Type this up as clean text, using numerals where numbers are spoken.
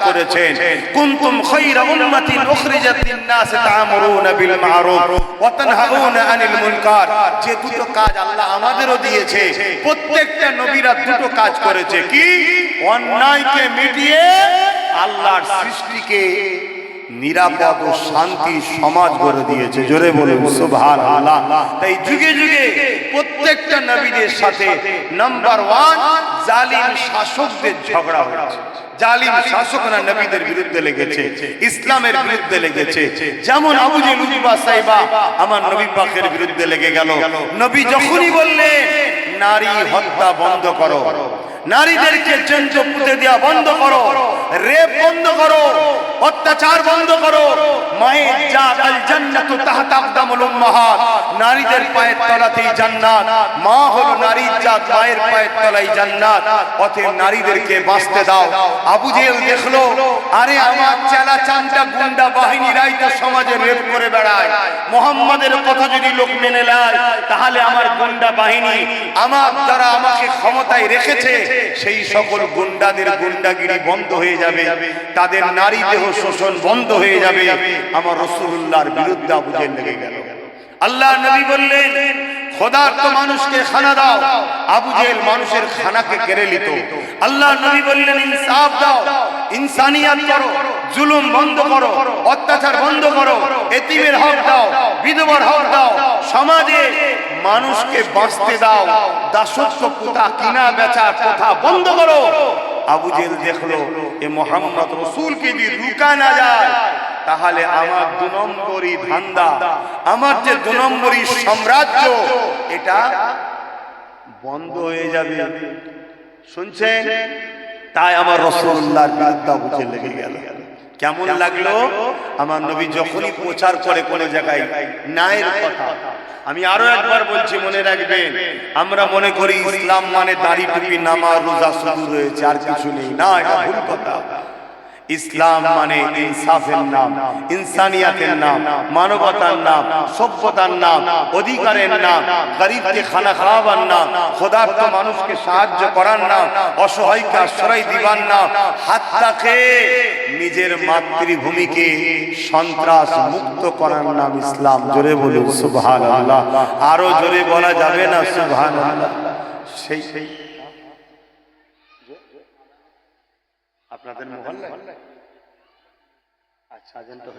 করেছেন, কুনতুম খায়রা উম্মাতিন উখরিজাত লিন-নাস তা'মুরুনা বিল মা'রুফ ওয়া তানহাউনা আনিল মুনকার। যে দুটো কাজ আল্লাহ আমাদেরও দিয়েছে, প্রত্যেকটা নবীরা দুটো কাজ করেছে। কি? অন্যায়কে মিটিয়ে আল্লাহর সৃষ্টিকে নিরাপদ ও শান্তি সমাজ গড়ে দিয়েছে। জোরে বলুন সুবহানাল্লাহ। তাই যুগে যুগে প্রত্যেকটা নবীদের সাথে নাম্বার 1 জালিম শাসকদের ঝগড়া হয়েছে। জালিম শাসকরা নবীদের বিরুদ্ধে লেগেছে, ইসলামের বিরুদ্ধে লেগেছে। যেমন আবু জেহেল উতবা সাইবা আমার নবী পাকের বিরুদ্ধে লেগে গেল। নবী যখনই বললেন নারী হত্যা বন্ধ করো, নারীদেরকে চেঞ্জ পুঁতে দেওয়া বন্ধ করো, রেপ বন্ধ করো, অত্যাচার বন্ধ করো, মায়ের জাত আল জান্নাতু তাহতা আকদামুল উম্মাহাত, নারীদের পায়ের তলাতেই জান্নাত। মা হলো নারীর জাত, মায়ের পায়ের তলায় জান্নাত। অতএব নারীদেরকে বাঁচতে দাও। আবু জেহেল দেখলো, আরে আমার চেলা চামচা গুন্ডা বাহিনীরাই তো সমাজে রেপ করে বেড়ায়, মুহাম্মাদের কথা যদি লোক মেনে নেয় তাহলে আমার গুন্ডা বাহিনী আমার দ্বারা আমাকে ক্ষমতায় রেখেছে সেই সকল গুন্ডাদের গুন্ডাগিরি বন্ধ হয়ে যাবে, তাদের নারী দেহ শোষণ বন্ধ হয়ে যাবে। আমার রাসূলুল্লাহর বিরুদ্ধে আবু জেহেল লেগে গেল। আল্লাহ নবী বললেন খোদার তো মানুষকে খানা দাও। আবু জেহেল মানুষের খানাকে কেড়ে নিত। আল্লাহ নবী বললেন ইনসাফ দাও, ইনসানিয়াত করো, জুলুম বন্ধ করো, অত্যাচার বন্ধ করো, এতিমের হক দাও, বিধবার হক দাও, সমাজে মানুষকে বাঁচতে দাও, দাসত্ব প্রথা কিনা বেচা প্রথা বন্ধ করো। আবু জেহেল দেখলো এ মুহাম্মদ রাসূলকে যদি রুকা না যায় তাহলে আমার 2 নম্বরই ধান্দা, আমার যে 2 নম্বরই সাম্রাজ্য এটা বন্ধ হয়ে যাবে। শুনছেন? তাই আমার রাসূলুল্লাহর বিরুদ্ধে আবু জেহেল লেগে গেল। কেমন লাগলো? আমার নবী যখনই প্রচার করে কোন জায়গায় ন্যায়ের কথা, আমি আরো একবার বলছি মনে রাখবেন, আমরা মনে করি ইসলাম মানে দাড়ি টুপি নামাজ রোজা শুধু রয়েছে আর কিছু নেই। না, এটা ভুল কথা। ইসলাম মানে ইনসাফের নাম, ইনসানিয়াতের নাম, মানবতার নাম, সভ্যতার নাম, অধিকারের নাম, গরিবকে খানা খাওয়াবার নাম, ক্ষুধার্ত মানুষকে সাহায্য করার নাম, অসহায়কে আশ্রয় দিবার নাম, হাত্তাকে নিজের মাতৃভূমিকে সন্ত্রাস মুক্ত করার নাম ইসলাম। জোরে বলুন সুবহানাল্লাহ। আরো জোরে বলা যাবে না সুবহানাল্লাহ? সেই আপনাদের মহল্লায় আচ্ছা আজান তো